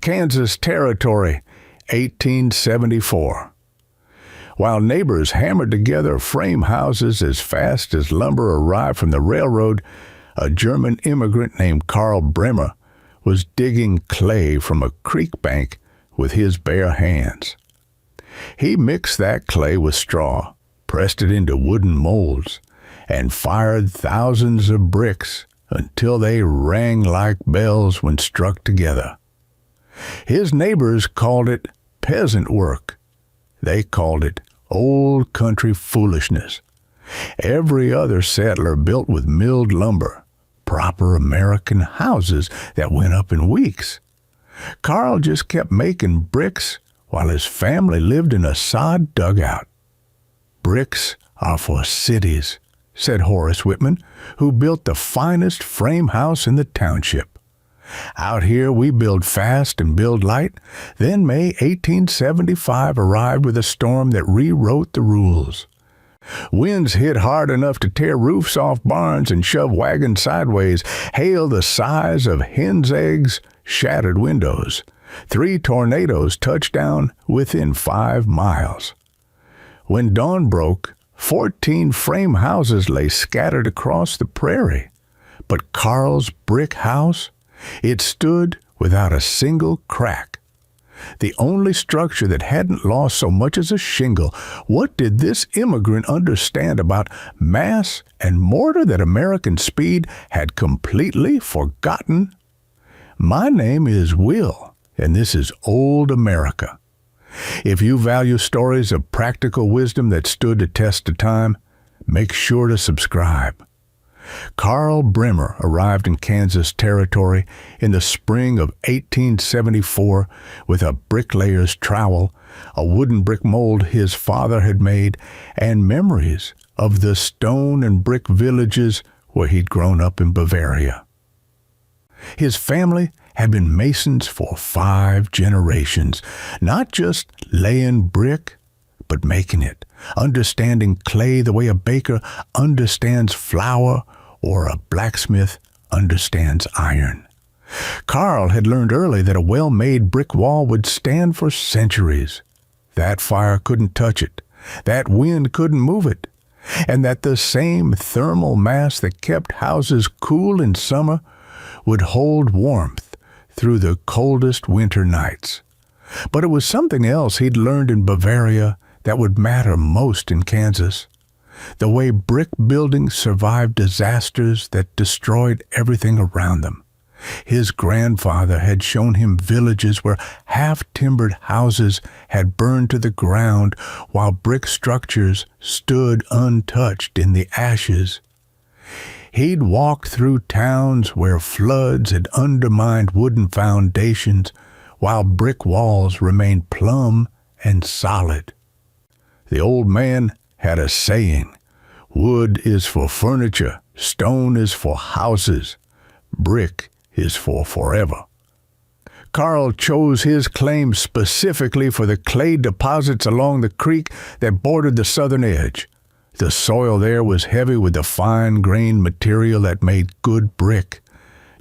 Kansas Territory, 1874. While neighbors hammered together frame houses as fast as lumber arrived from the railroad, a German immigrant named Karl Bremer was digging clay from a creek bank with his bare hands. He mixed that clay with straw, pressed it into wooden molds, and fired thousands of bricks until they rang like bells when struck together. His neighbors called it peasant work. They called it old country foolishness. Every other settler built with milled lumber, proper American houses that went up in weeks. Karl just kept making bricks while his family lived in a sod dugout. Bricks are for cities, said Horace Whitman, who built the finest frame house in the township. Out here we build fast and build light. Then May 1875 arrived with a storm that rewrote the rules. Winds hit hard enough to tear roofs off barns and shove wagons sideways. Hail the size of hens' eggs shattered windows. 3 tornadoes touched down within 5 miles. When dawn broke, 14 frame houses lay scattered across the prairie. But Karl's brick house, it stood without a single crack. The only structure that hadn't lost so much as a shingle. What did this immigrant understand about mass and mortar that American Speed had completely forgotten? My name is Will, and this is Old America. If you value stories of practical wisdom that stood the test of time, make sure to subscribe. Karl Bremer arrived in Kansas Territory in the spring of 1874 with a bricklayer's trowel, a wooden brick mold his father had made, and memories of the stone and brick villages where he'd grown up in Bavaria. His family had been masons for 5 generations, not just laying brick, but making it, understanding clay the way a baker understands flour or a blacksmith understands iron. Karl had learned early that a well-made brick wall would stand for centuries. That fire couldn't touch it, that wind couldn't move it, and that the same thermal mass that kept houses cool in summer would hold warmth through the coldest winter nights. But it was something else he'd learned in Bavaria that would matter most in Kansas. The way brick buildings survived disasters that destroyed everything around them. His grandfather had shown him villages where half-timbered houses had burned to the ground while brick structures stood untouched in the ashes. He'd walked through towns where floods had undermined wooden foundations while brick walls remained plumb and solid. The old man had a saying, "Wood is for furniture, stone is for houses, brick is for forever." Karl chose his claim specifically for the clay deposits along the creek that bordered the southern edge. The soil there was heavy with the fine-grained material that made good brick.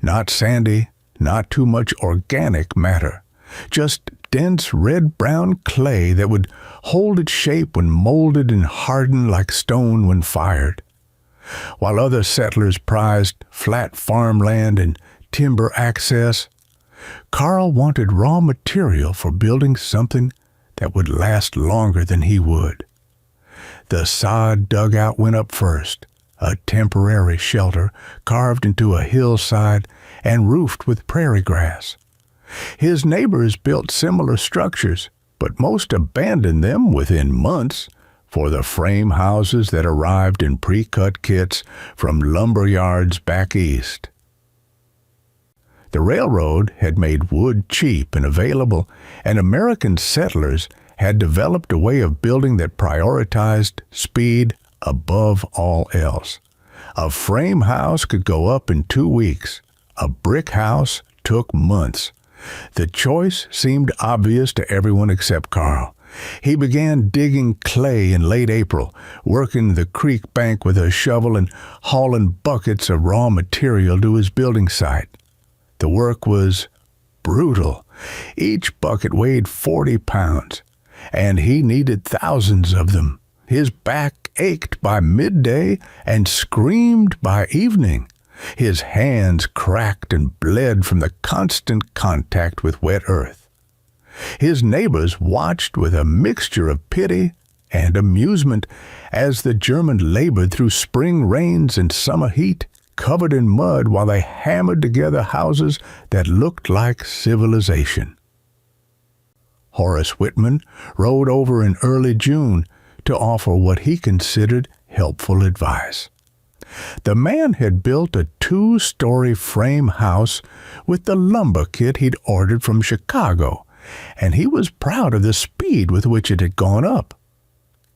Not sandy, not too much organic matter, just dense red-brown clay that would hold its shape when molded and harden like stone when fired. While other settlers prized flat farmland and timber access, Karl wanted raw material for building something that would last longer than he would. The sod dugout went up first, a temporary shelter carved into a hillside and roofed with prairie grass. His neighbors built similar structures, but most abandoned them within months for the frame houses that arrived in pre-cut kits from lumber yards back east. The railroad had made wood cheap and available, and American settlers had developed a way of building that prioritized speed above all else. A frame house could go up in 2 weeks. A brick house took months. The choice seemed obvious to everyone except Karl. He began digging clay in late April, working the creek bank with a shovel and hauling buckets of raw material to his building site. The work was brutal Each bucket weighed 40 pounds, and he needed thousands of them. His back ached by midday and screamed by evening. His hands cracked and bled from the constant contact with wet earth. His neighbors watched with a mixture of pity and amusement as the German labored through spring rains and summer heat, covered in mud while they hammered together houses that looked like civilization. Horace Whitman rode over in early June to offer what he considered helpful advice. The man had built a 2-story frame house with the lumber kit he'd ordered from Chicago, and he was proud of the speed with which it had gone up.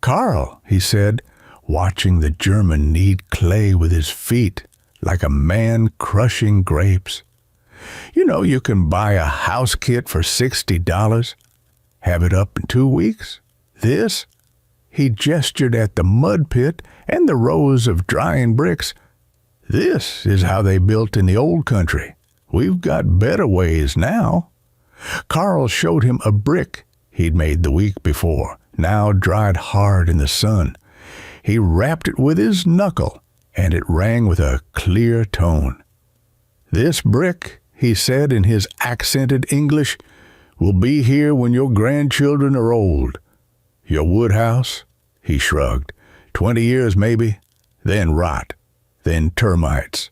"Carl," he said, watching the German knead clay with his feet like a man crushing grapes, "you know you can buy a house kit for $60. Have it up in 2 weeks. This," he gestured at the mud pit and the rows of drying bricks, "this is how they built in the old country. We've got better ways now." Carl showed him a brick he'd made the week before, now dried hard in the sun. He rapped it with his knuckle, and it rang with a clear tone. "This brick," he said in his accented English, "will be here when your grandchildren are old. Your wood house," he shrugged, 20 years maybe, then rot, then termites,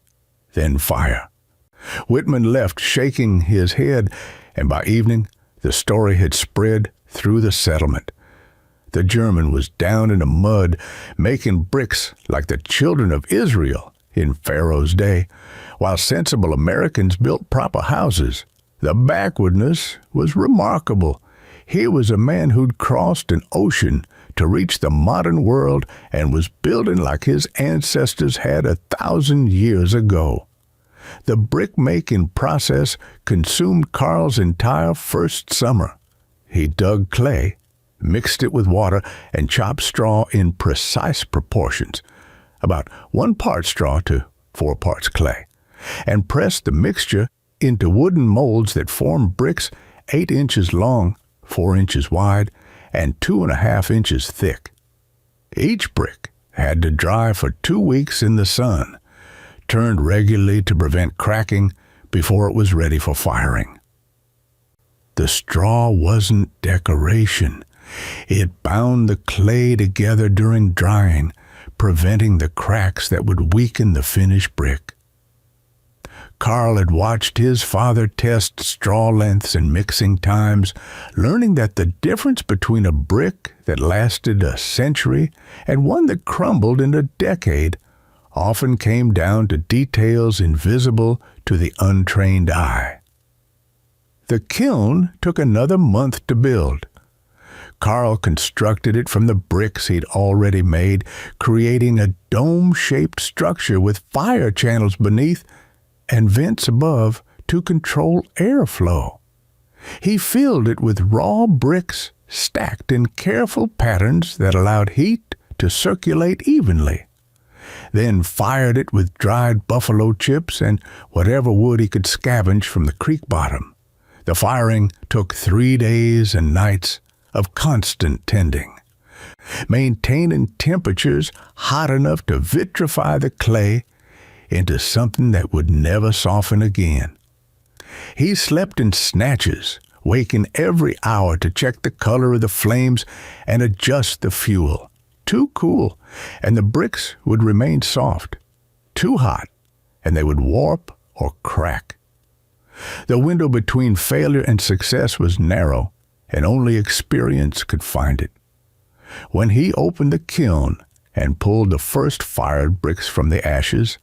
then fire." Whitman left shaking his head, and by evening the story had spread through the settlement. The German was down in the mud, making bricks like the children of Israel in Pharaoh's day, while sensible Americans built proper houses. The backwardness was remarkable. Here was a man who'd crossed an ocean to reach the modern world and was building like his ancestors had 1,000 years ago. The brick-making process consumed Carl's entire first summer. He dug clay, mixed it with water, and chopped straw in precise proportions, about 1 part straw to 4 parts clay, and pressed the mixture into wooden molds that formed bricks 8 inches long, 4 inches wide, and 2.5 inches thick. Each brick had to dry for 2 weeks in the sun, turned regularly to prevent cracking before it was ready for firing. The straw wasn't decoration. It bound the clay together during drying, preventing the cracks that would weaken the finished brick. Carl had watched his father test straw lengths and mixing times, learning that the difference between a brick that lasted a century and one that crumbled in a decade often came down to details invisible to the untrained eye. The kiln took another month to build. Carl constructed it from the bricks he'd already made, creating a dome-shaped structure with fire channels beneath and vents above to control airflow. He filled it with raw bricks stacked in careful patterns that allowed heat to circulate evenly, then fired it with dried buffalo chips and whatever wood he could scavenge from the creek bottom. The firing took 3 days and nights of constant tending, maintaining temperatures hot enough to vitrify the clay into something that would never soften again. He slept in snatches, waking every hour to check the color of the flames and adjust the fuel. Too cool, and the bricks would remain soft. Too hot, and they would warp or crack. The window between failure and success was narrow, and only experience could find it. When he opened the kiln and pulled the first fired bricks from the ashes,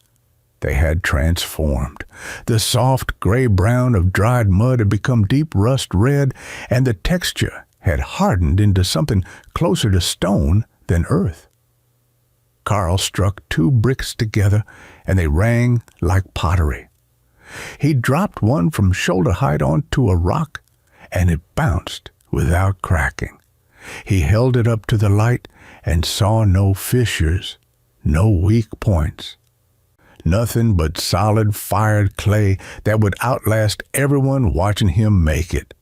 they had transformed. The soft gray-brown of dried mud had become deep rust red, and the texture had hardened into something closer to stone than earth. Carl struck 2 bricks together, and they rang like pottery. He dropped one from shoulder height onto a rock, and it bounced without cracking. He held it up to the light and saw no fissures, no weak points. Nothing but solid fired clay that would outlast everyone watching him make it.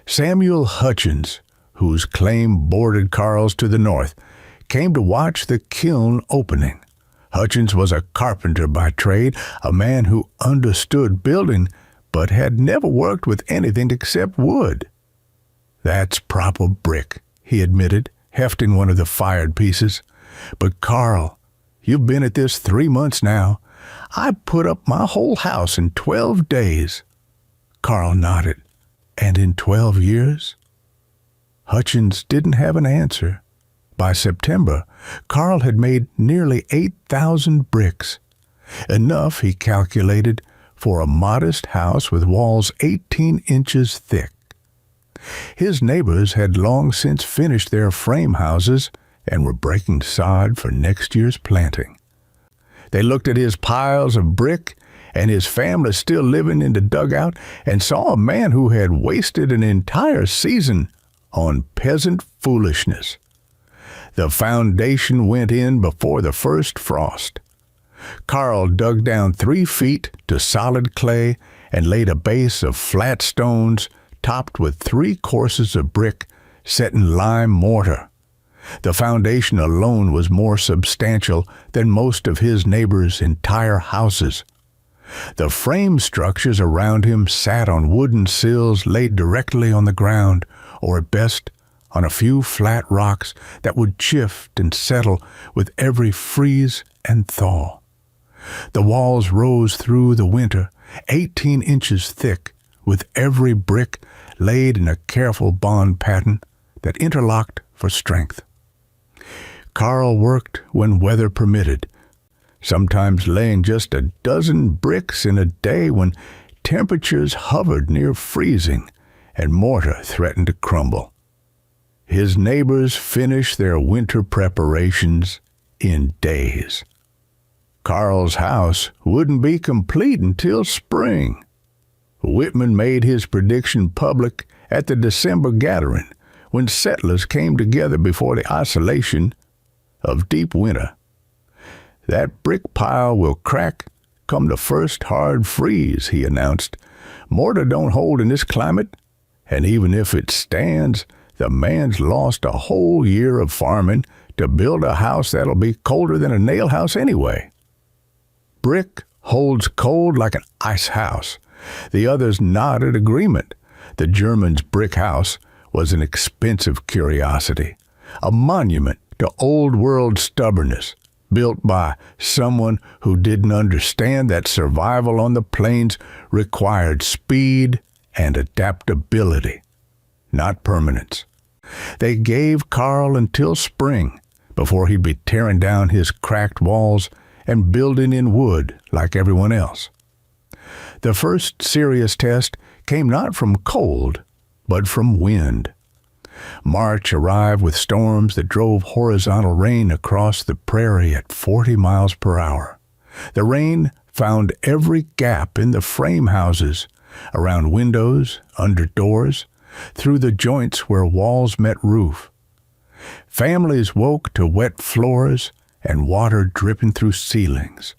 Samuel Hutchins, whose claim bordered Carl's to the north, came to watch the kiln opening. Hutchins was a carpenter by trade, a man who understood building, but had never worked with anything except wood. "That's proper brick," he admitted, hefting one of the fired pieces. "But Carl, you've been at this 3 months now. I put up my whole house in 12 days. Carl nodded. "And in 12 years? Hutchins didn't have an answer. By September, Carl had made nearly 8,000 bricks. Enough, he calculated, for a modest house with walls 18 inches thick. His neighbors had long since finished their frame houses and were breaking sod for next year's planting. They looked at his piles of brick and his family still living in the dugout and saw a man who had wasted an entire season on peasant foolishness. The foundation went in before the first frost. Carl dug down 3 feet to solid clay and laid a base of flat stones topped with 3 courses of brick set in lime mortar. The foundation alone was more substantial than most of his neighbors' entire houses. The frame structures around him sat on wooden sills laid directly on the ground, or at best on a few flat rocks that would shift and settle with every freeze and thaw. The walls rose through the winter, 18 inches thick, with every brick laid in a careful bond pattern that interlocked for strength. Carl worked when weather permitted, sometimes laying just a dozen bricks in a day when temperatures hovered near freezing and mortar threatened to crumble. His neighbors finished their winter preparations in days. Carl's house wouldn't be complete until spring. Whitman made his prediction public at the December gathering when settlers came together before the isolation of deep winter. "That brick pile will crack come the first hard freeze," he announced. "Mortar don't hold in this climate, and even if it stands, the man's lost a whole year of farming to build a house that'll be colder than a nail house anyway." Brick holds cold like an ice house. The others nodded agreement. The German's brick house was an expensive curiosity, a monument to old-world stubbornness, built by someone who didn't understand that survival on the plains required speed and adaptability, not permanence. They gave Carl until spring before he'd be tearing down his cracked walls and building in wood like everyone else. The first serious test came not from cold, but from wind. March arrived with storms that drove horizontal rain across the prairie at 40 miles per hour. The rain found every gap in the frame houses, around windows, under doors, through the joints where walls met roof. Families woke to wet floors and water dripping through ceilings.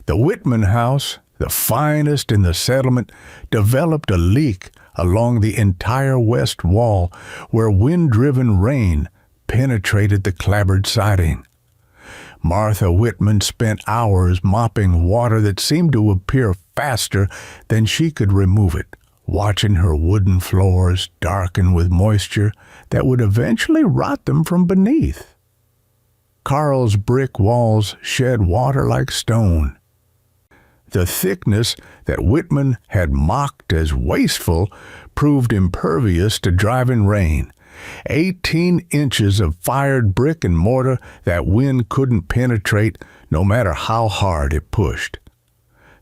The Whitman house, the finest in the settlement, developed a leak along the entire west wall where wind-driven rain penetrated the clapboard siding. Martha Whitman spent hours mopping water that seemed to appear faster than she could remove it, watching her wooden floors darken with moisture that would eventually rot them from beneath. Carl's brick walls shed water like stone. The thickness that Whitman had mocked as wasteful proved impervious to driving rain. 18 inches of fired brick and mortar that wind couldn't penetrate no matter how hard it pushed.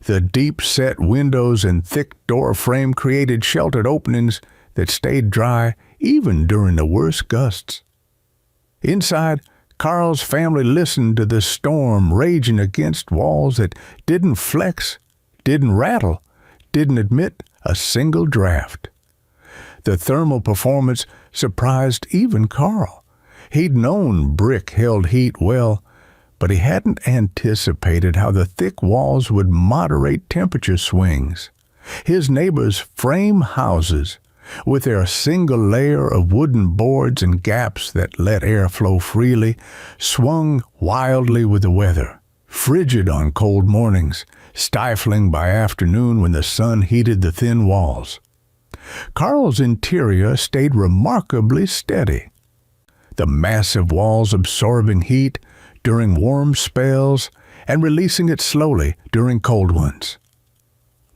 The deep-set windows and thick door frame created sheltered openings that stayed dry even during the worst gusts. Inside, Carl's family listened to the storm raging against walls that didn't flex, didn't rattle, didn't admit a single draft. The thermal performance surprised even Carl. He'd known brick held heat well, but he hadn't anticipated how the thick walls would moderate temperature swings. His neighbors' frame houses, with their single layer of wooden boards and gaps that let air flow freely, swung wildly with the weather, frigid on cold mornings, stifling by afternoon when the sun heated the thin walls. Carl's interior stayed remarkably steady, the massive walls absorbing heat during warm spells and releasing it slowly during cold ones.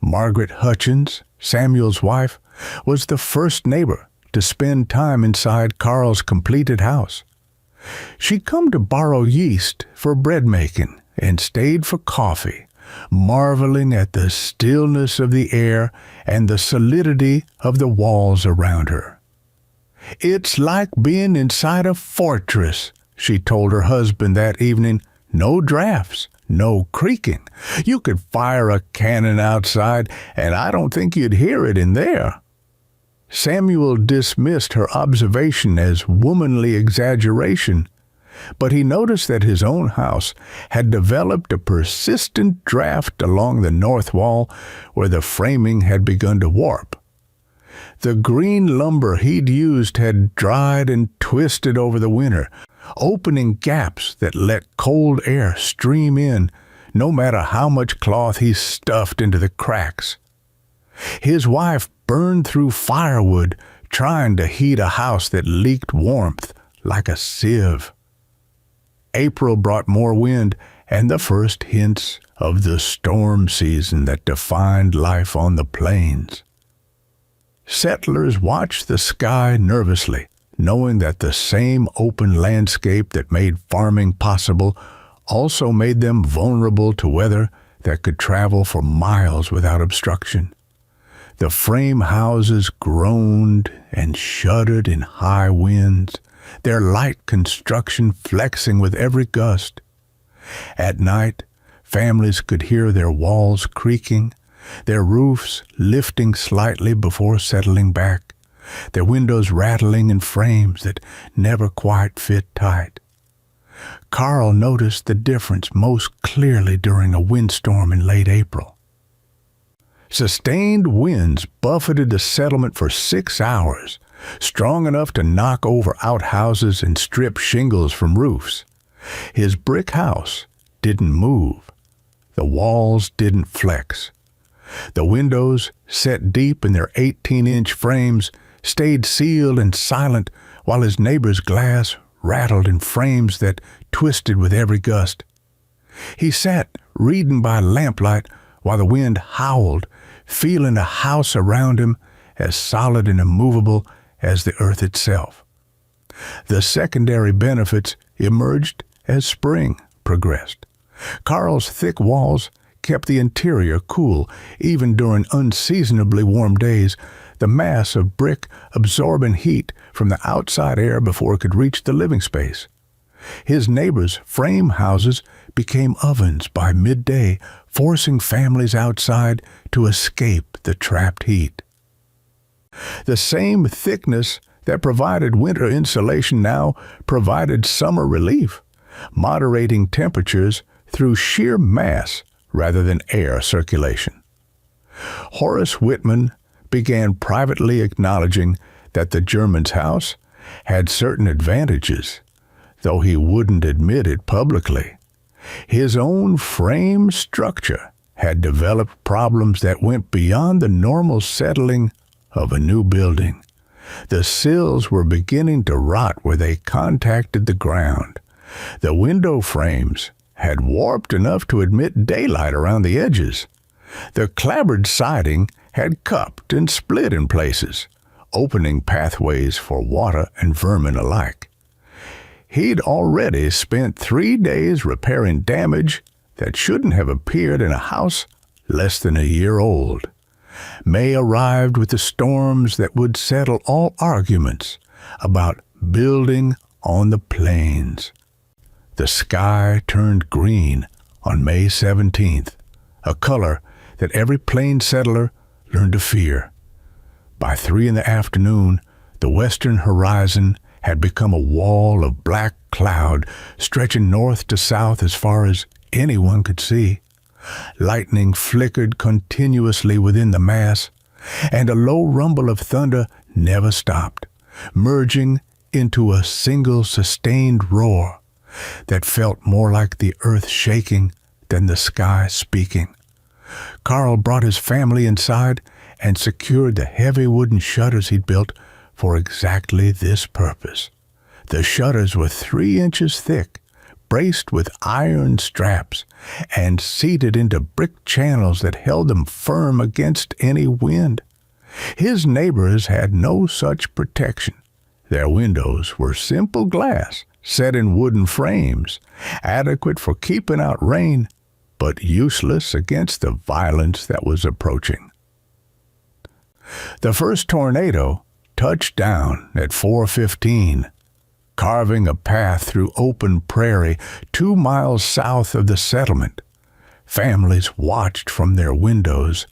Margaret Hutchins, Samuel's wife, was the first neighbor to spend time inside Carl's completed house. She'd come to borrow yeast for bread making and stayed for coffee, marveling at the stillness of the air and the solidity of the walls around her. "It's like being inside a fortress," she told her husband that evening. "No drafts, no creaking. You could fire a cannon outside, and I don't think you'd hear it in there." Samuel dismissed her observation as womanly exaggeration, but he noticed that his own house had developed a persistent draft along the north wall where the framing had begun to warp. The green lumber he'd used had dried and twisted over the winter, opening gaps that let cold air stream in, no matter how much cloth he stuffed into the cracks. His wife burned through firewood trying to heat a house that leaked warmth like a sieve. April brought more wind and the first hints of the storm season that defined life on the plains. Settlers watched the sky nervously, knowing that the same open landscape that made farming possible also made them vulnerable to weather that could travel for miles without obstruction. The frame houses groaned and shuddered in high winds, their light construction flexing with every gust. At night, families could hear their walls creaking, their roofs lifting slightly before settling back, their windows rattling in frames that never quite fit tight. Carl noticed the difference most clearly during a windstorm in late April. Sustained winds buffeted the settlement for 6 hours, strong enough to knock over outhouses and strip shingles from roofs. His brick house didn't move. The walls didn't flex. The windows, set deep in their 18-inch frames, stayed sealed and silent while his neighbor's glass rattled in frames that twisted with every gust. He sat reading by lamplight while the wind howled, feeling a house around him as solid and immovable as the earth itself. The secondary benefits emerged as spring progressed. Carl's thick walls kept the interior cool even during unseasonably warm days, the mass of brick absorbing heat from the outside air before it could reach the living space. His neighbors' frame houses became ovens by midday, forcing families outside to escape the trapped heat. The same thickness that provided winter insulation now provided summer relief, moderating temperatures through sheer mass rather than air circulation. Horace Whitman began privately acknowledging that the German's house had certain advantages, though he wouldn't admit it publicly. His own frame structure had developed problems that went beyond the normal settling of a new building. The sills were beginning to rot where they contacted the ground. The window frames had warped enough to admit daylight around the edges. The clapboard siding had cupped and split in places, opening pathways for water and vermin alike. He'd already spent 3 days repairing damage that shouldn't have appeared in a house less than a year old. May arrived with the storms that would settle all arguments about building on the plains. The sky turned green on May 17th, a color that every plain settler learned to fear. By 3 in the afternoon, the western horizon had become a wall of black cloud stretching north to south as far as anyone could see. Lightning flickered continuously within the mass, and a low rumble of thunder never stopped, merging into a single sustained roar that felt more like the earth shaking than the sky speaking. Carl brought his family inside and secured the heavy wooden shutters he'd built for exactly this purpose. The shutters were 3 inches thick, braced with iron straps, and seated into brick channels that held them firm against any wind. His neighbors had no such protection. Their windows were simple glass, set in wooden frames, adequate for keeping out rain, but useless against the violence that was approaching. The first tornado touched down at 4:15, carving a path through open prairie 2 miles south of the settlement. Families watched from their windows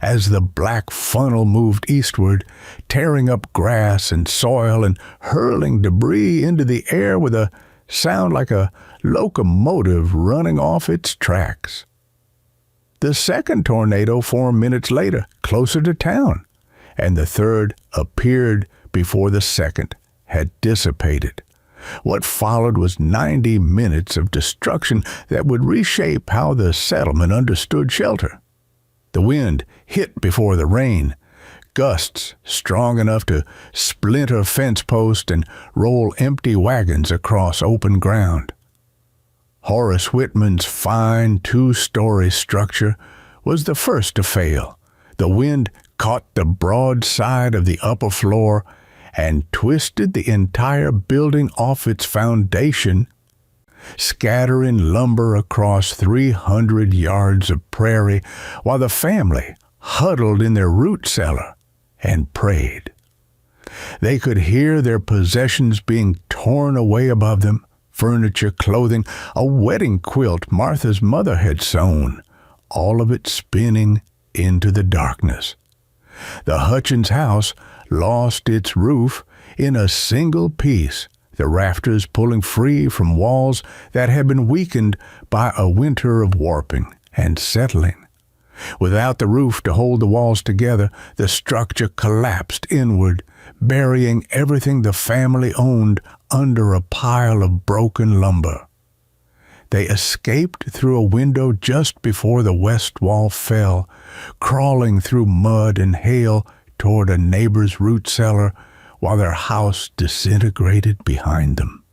as the black funnel moved eastward, tearing up grass and soil and hurling debris into the air with a sound like a locomotive running off its tracks. The second tornado 4 minutes later, closer to town, and the third appeared before the second had dissipated. What followed was 90 minutes of destruction that would reshape how the settlement understood shelter. The wind hit before the rain, gusts strong enough to splinter fence posts and roll empty wagons across open ground. Horace Whitman's fine 2-story structure was the first to fail. The wind caught the broad side of the upper floor and twisted the entire building off its foundation, scattering lumber across 300 yards of prairie while the family huddled in their root cellar and prayed. They could hear their possessions being torn away above them, furniture, clothing, a wedding quilt Martha's mother had sewn, all of it spinning into the darkness. The Hutchins house lost its roof in a single piece, the rafters pulling free from walls that had been weakened by a winter of warping and settling. Without the roof to hold the walls together, the structure collapsed inward, burying everything the family owned under a pile of broken lumber. They escaped through a window just before the west wall fell, crawling through mud and hail toward a neighbor's root cellar while their house disintegrated behind them.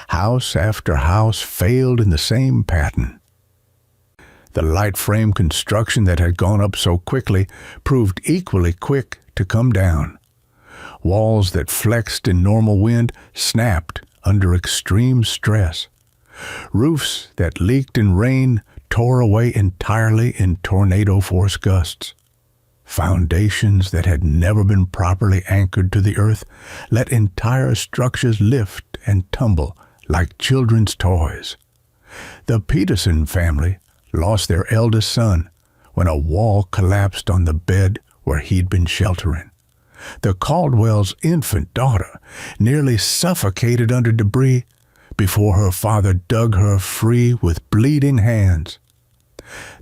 House after house failed in the same pattern. The light frame construction that had gone up so quickly proved equally quick to come down. Walls that flexed in normal wind snapped under extreme stress. Roofs that leaked in rain tore away entirely in tornado-force gusts. Foundations that had never been properly anchored to the earth let entire structures lift and tumble like children's toys. The Peterson family lost their eldest son when a wall collapsed on the bed where he'd been sheltering. The Caldwell's infant daughter nearly suffocated under debris before her father dug her free with bleeding hands.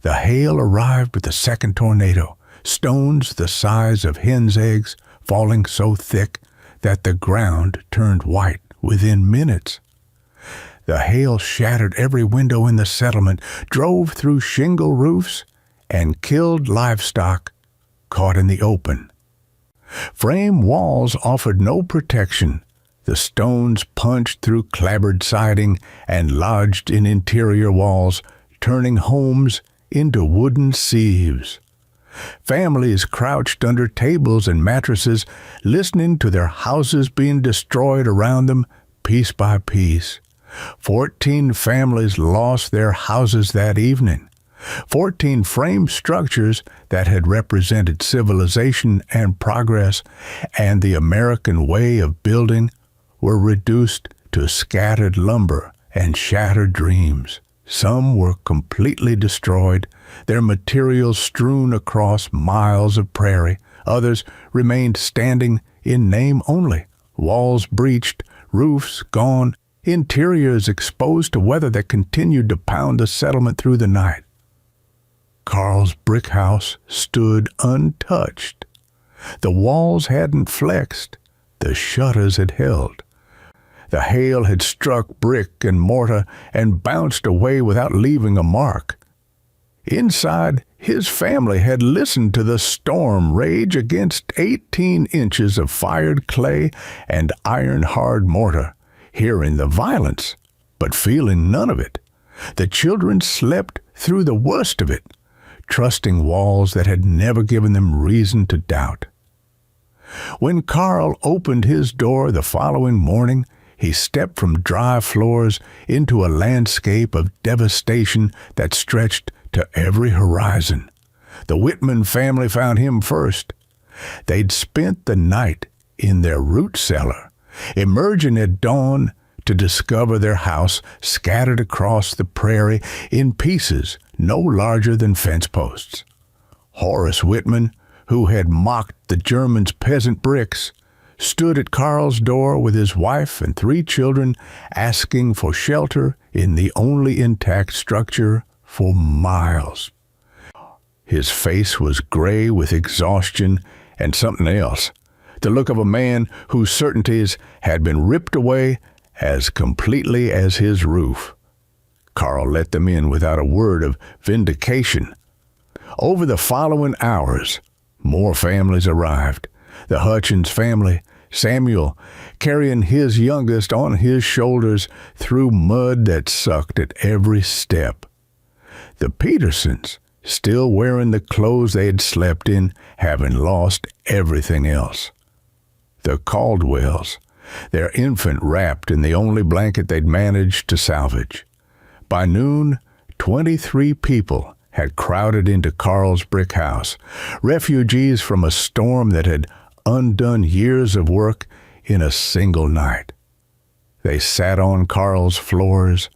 The hail arrived with the second tornado, stones the size of hen's eggs falling so thick that the ground turned white within minutes. The hail shattered every window in the settlement, drove through shingle roofs, and killed livestock caught in the open. Frame walls offered no protection. The stones punched through clapboard siding and lodged in interior walls, turning homes into wooden sieves. Families crouched under tables and mattresses, listening to their houses being destroyed around them piece by piece. 14 families lost their houses that evening. 14 frame structures that had represented civilization and progress and the American way of building were reduced to scattered lumber and shattered dreams. Some were completely destroyed, their materials strewn across miles of prairie. Others remained standing in name only, walls breached, roofs gone, interiors exposed to weather that continued to pound the settlement through the night. Carl's brick house stood untouched. The walls hadn't flexed, the shutters had held. The hail had struck brick and mortar and bounced away without leaving a mark. Inside, his family had listened to the storm rage against 18 inches of fired clay and iron-hard mortar, hearing the violence, but feeling none of it. The children slept through the worst of it, trusting walls that had never given them reason to doubt. When Carl opened his door the following morning, he stepped from dry floors into a landscape of devastation that stretched to every horizon. The Whitman family found him first. They'd spent the night in their root cellar, emerging at dawn to discover their house scattered across the prairie in pieces no larger than fence posts. Horace Whitman, who had mocked the Germans' peasant bricks, stood at Carl's door with his wife and 3 children, asking for shelter in the only intact structure for miles. His face was gray with exhaustion and something else, the look of a man whose certainties had been ripped away as completely as his roof. Carl let them in without a word of vindication. Over the following hours, more families arrived. The Hutchins family, Samuel, carrying his youngest on his shoulders through mud that sucked at every step. The Petersons, still wearing the clothes they had slept in, having lost everything else. The Caldwells, their infant wrapped in the only blanket they'd managed to salvage. By noon, 23 people had crowded into Carl's brick house, refugees from a storm that had undone years of work in a single night. They sat on Carl's floors,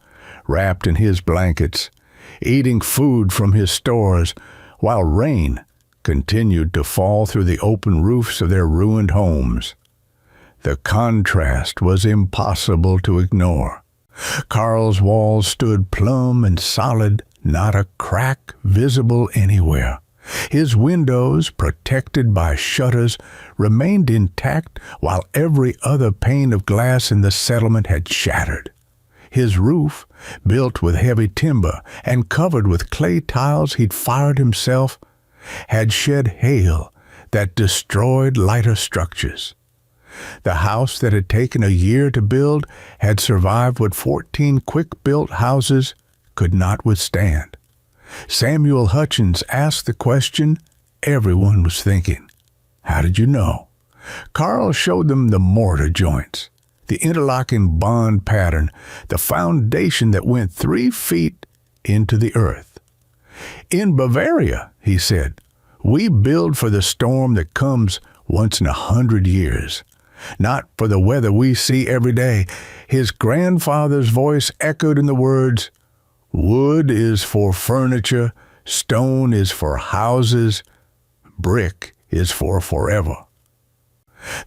wrapped in his blankets, eating food from his stores, while rain continued to fall through the open roofs of their ruined homes. The contrast was impossible to ignore. Carl's walls stood plumb and solid, not a crack visible anywhere. His windows, protected by shutters, remained intact while every other pane of glass in the settlement had shattered. His roof, built with heavy timber and covered with clay tiles he'd fired himself, had shed hail that destroyed lighter structures. The house that had taken a year to build had survived what 14 quick-built houses could not withstand. Samuel Hutchins asked the question everyone was thinking. How did you know? Carl showed them the mortar joints, the interlocking bond pattern, the foundation that went 3 feet into the earth. In Bavaria, he said, we build for the storm that comes once in 100 years, not for the weather we see every day. His grandfather's voice echoed in the words, wood is for furniture, stone is for houses, brick is for forever.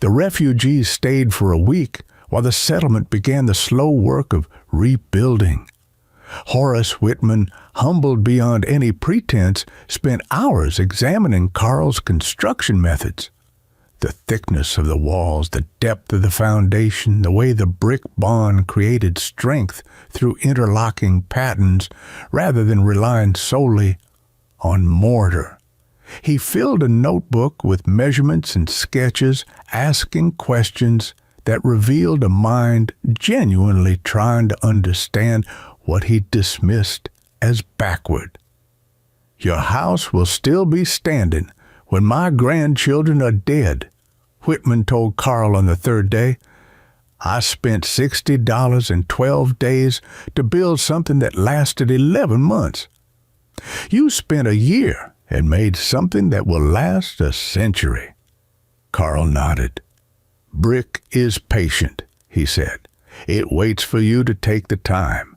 The refugees stayed for a week while the settlement began the slow work of rebuilding. Horace Whitman, humbled beyond any pretense, spent hours examining Carl's construction methods. The thickness of the walls, the depth of the foundation, the way the brick bond created strength through interlocking patterns rather than relying solely on mortar. He filled a notebook with measurements and sketches, asking questions that revealed a mind genuinely trying to understand what he dismissed as backward. Your house will still be standing when my grandchildren are dead, Whitman told Carl on the 3rd day. I spent $60 in 12 days to build something that lasted 11 months. You spent a year and made something that will last a century. Carl nodded. Brick is patient, he said. It waits for you to take the time.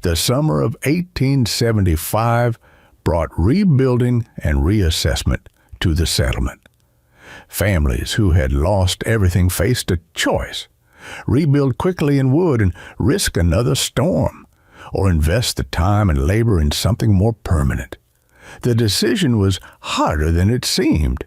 The summer of 1875 brought rebuilding and reassessment to the settlement. Families who had lost everything faced a choice: rebuild quickly in wood and risk another storm, or invest the time and labor in something more permanent. The decision was harder than it seemed.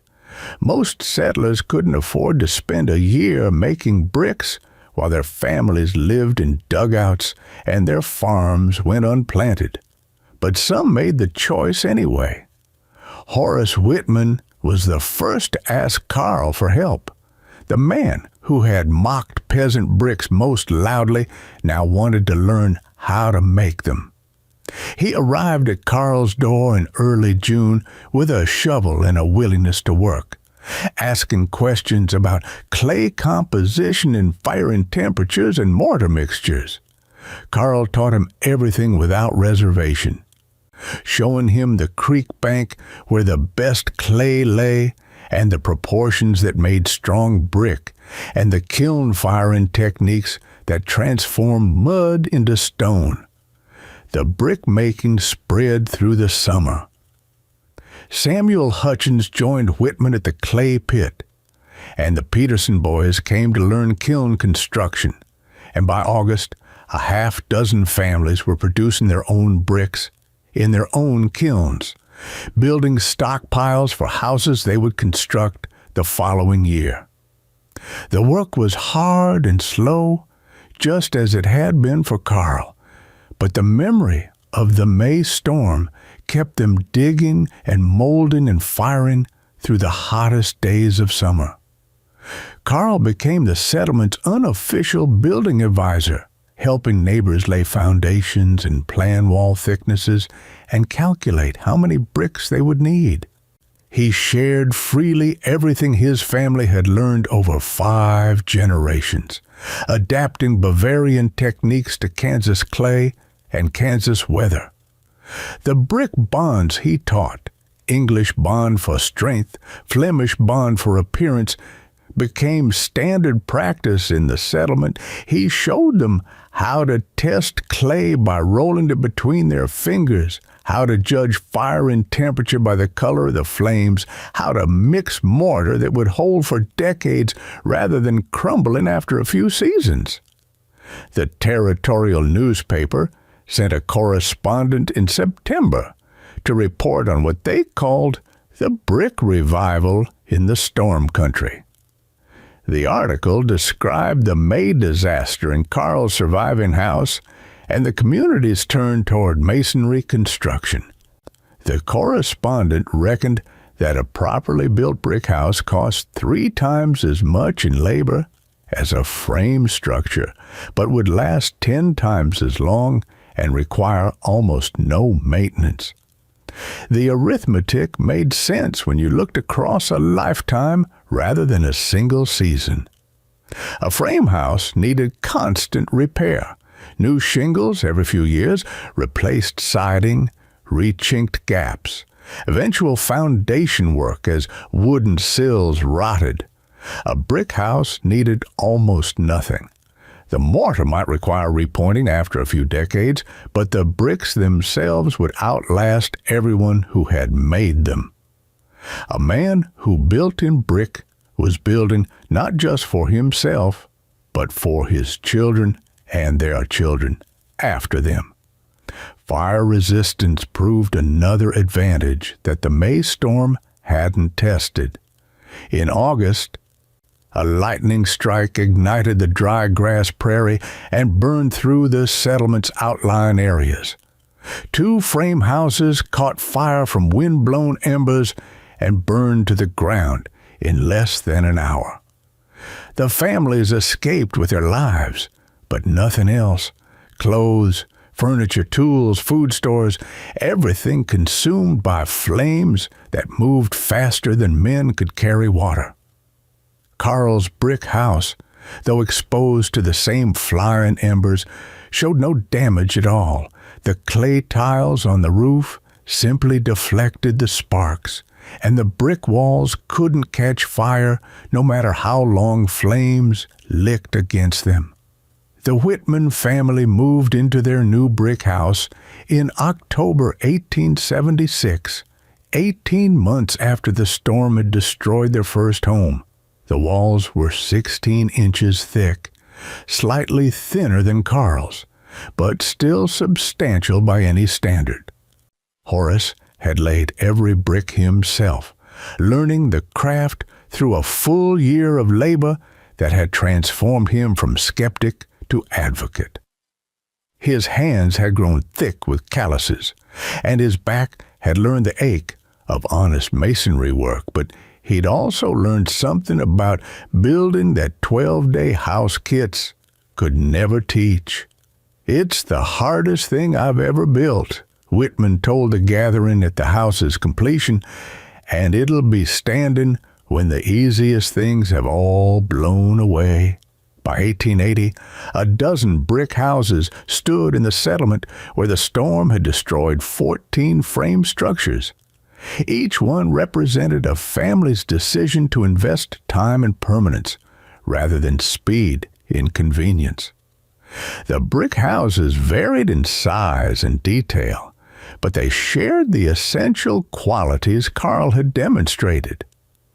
Most settlers couldn't afford to spend a year making bricks while their families lived in dugouts and their farms went unplanted. But some made the choice anyway. Horace Whitman was the first to ask Carl for help. The man who had mocked peasant bricks most loudly now wanted to learn how to make them. He arrived at Carl's door in early June with a shovel and a willingness to work, asking questions about clay composition and firing temperatures and mortar mixtures. Carl taught him everything without reservation, showing him the creek bank where the best clay lay and the proportions that made strong brick and the kiln firing techniques that transformed mud into stone. The brick making spread through the summer. Samuel Hutchins joined Whitman at the clay pit, and the Peterson boys came to learn kiln construction, and by August, a half-dozen families were producing their own bricks in their own kilns, building stockpiles for houses they would construct the following year. The work was hard and slow, just as it had been for Carl, but the memory of the May storm kept them digging and molding and firing through the hottest days of summer. Carl became the settlement's unofficial building advisor, helping neighbors lay foundations and plan wall thicknesses and calculate how many bricks they would need. He shared freely everything his family had learned over 5 generations, adapting Bavarian techniques to Kansas clay and Kansas weather. The brick bonds he taught, English bond for strength, Flemish bond for appearance, became standard practice in the settlement. He showed them how to test clay by rolling it between their fingers, how to judge fire and temperature by the color of the flames, how to mix mortar that would hold for decades rather than crumbling after a few seasons. The territorial newspaper sent a correspondent in September to report on what they called the brick revival in the storm country. The article described the May disaster in Carl's surviving house and the community's turn toward masonry construction. The correspondent reckoned that a properly built brick house cost 3 times as much in labor as a frame structure, but would last 10 times as long and require almost no maintenance. The arithmetic made sense when you looked across a lifetime rather than a single season. A frame house needed constant repair. New shingles every few years, replaced siding, rechinked gaps, eventual foundation work as wooden sills rotted. A brick house needed almost nothing. The mortar might require repointing after a few decades, but the bricks themselves would outlast everyone who had made them. A man who built in brick was building not just for himself, but for his children and their children after them. Fire resistance proved another advantage that the May storm hadn't tested. In August, a lightning strike ignited the dry grass prairie and burned through the settlement's outlying areas. 2 frame houses caught fire from wind-blown embers and burned to the ground in less than an hour. The families escaped with their lives, but nothing else. Clothes, furniture, tools, food stores, everything consumed by flames that moved faster than men could carry water. Carl's brick house, though exposed to the same flaring embers, showed no damage at all. The clay tiles on the roof simply deflected the sparks, and the brick walls couldn't catch fire no matter how long flames licked against them. The Whitman family moved into their new brick house in October 1876, 18 months after the storm had destroyed their first home. The walls were 16 inches thick, slightly thinner than Carl's, but still substantial by any standard. Horace had laid every brick himself, learning the craft through a full year of labor that had transformed him from skeptic to advocate. His hands had grown thick with calluses, and his back had learned the ache of honest masonry work, but he'd also learned something about building that 12-day house kits could never teach. "It's the hardest thing I've ever built," Whitman told the gathering at the house's completion, "and it'll be standing when the easiest things have all blown away." By 1880, a dozen brick houses stood in the settlement where the storm had destroyed 14 frame structures. Each one represented a family's decision to invest time in permanence rather than speed in convenience. The brick houses varied in size and detail, but they shared the essential qualities Carl had demonstrated: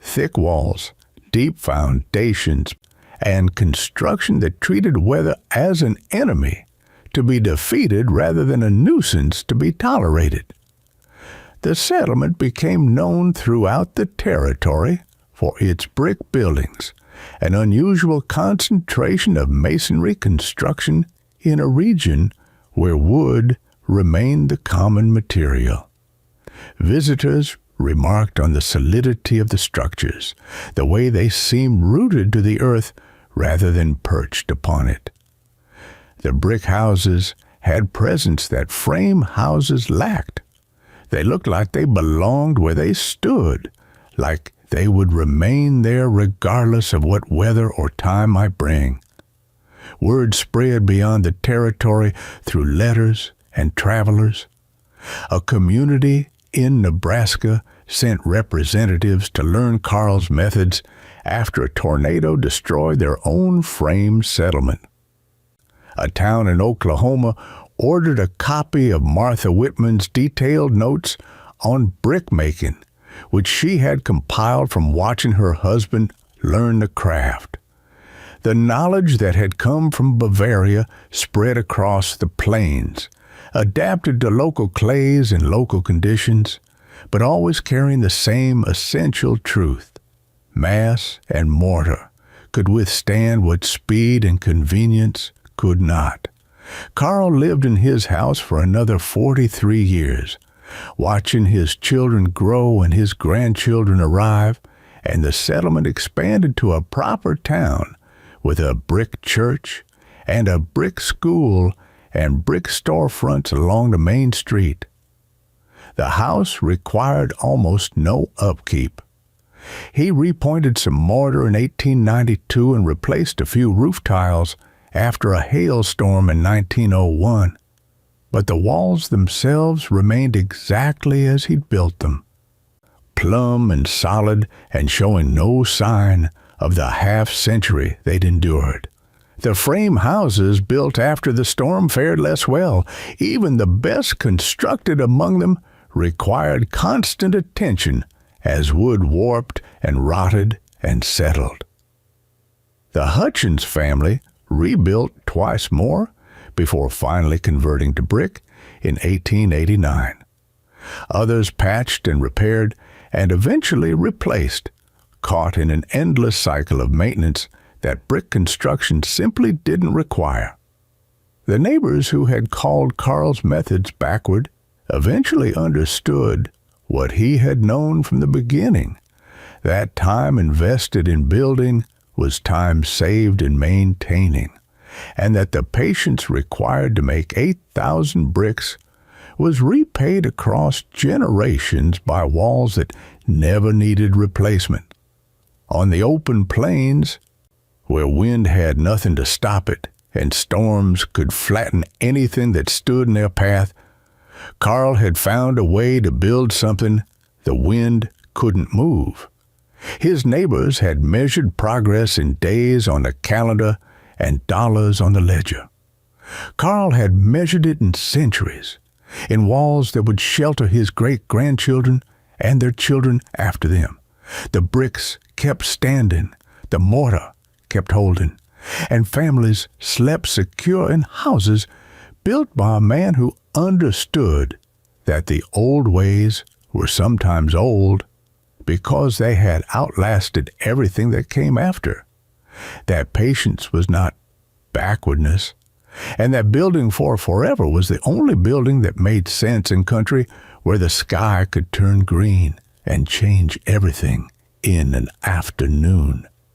thick walls, deep foundations, and construction that treated weather as an enemy to be defeated rather than a nuisance to be tolerated. The settlement became known throughout the territory for its brick buildings, an unusual concentration of masonry construction in a region where wood remained the common material. Visitors remarked on the solidity of the structures, the way they seemed rooted to the earth rather than perched upon it. The brick houses had presence that frame houses lacked. They looked like they belonged where they stood, like they would remain there regardless of what weather or time might bring. Word spread beyond the territory through letters and travelers. A community in Nebraska sent representatives to learn Carl's methods after a tornado destroyed their own frame settlement. A town in Oklahoma ordered a copy of Martha Whitman's detailed notes on brickmaking, which she had compiled from watching her husband learn the craft. The knowledge that had come from Bavaria spread across the plains, adapted to local clays and local conditions, but always carrying the same essential truth: mass and mortar could withstand what speed and convenience could not. Carl lived in his house for another 43 years, watching his children grow and his grandchildren arrive, and the settlement expanded to a proper town with a brick church and a brick school and brick storefronts along the main street. The house required almost no upkeep. He repointed some mortar in 1892 and replaced a few roof tiles after a hailstorm in 1901, but the walls themselves remained exactly as he'd built them, plumb and solid and showing no sign of the half-century they'd endured. The frame houses built after the storm fared less well. Even the best constructed among them required constant attention as wood warped and rotted and settled. The Hutchins family rebuilt twice more before finally converting to brick in 1889. Others patched and repaired and eventually replaced, caught in an endless cycle of maintenance that brick construction simply didn't require. The neighbors who had called Carl's methods backward eventually understood what he had known from the beginning: that time invested in building was time saved in maintaining, and that the patience required to make 8,000 bricks was repaid across generations by walls that never needed replacement. On the open plains, where wind had nothing to stop it and storms could flatten anything that stood in their path, Carl had found a way to build something the wind couldn't move. His neighbors had measured progress in days on the calendar and dollars on the ledger. Carl had measured it in centuries, in walls that would shelter his great-grandchildren and their children after them. The bricks kept standing, the mortar kept holding, and families slept secure in houses built by a man who understood that the old ways were sometimes old because they had outlasted everything that came after, that patience was not backwardness, and that building for forever was the only building that made sense in country where the sky could turn green and change everything in an afternoon.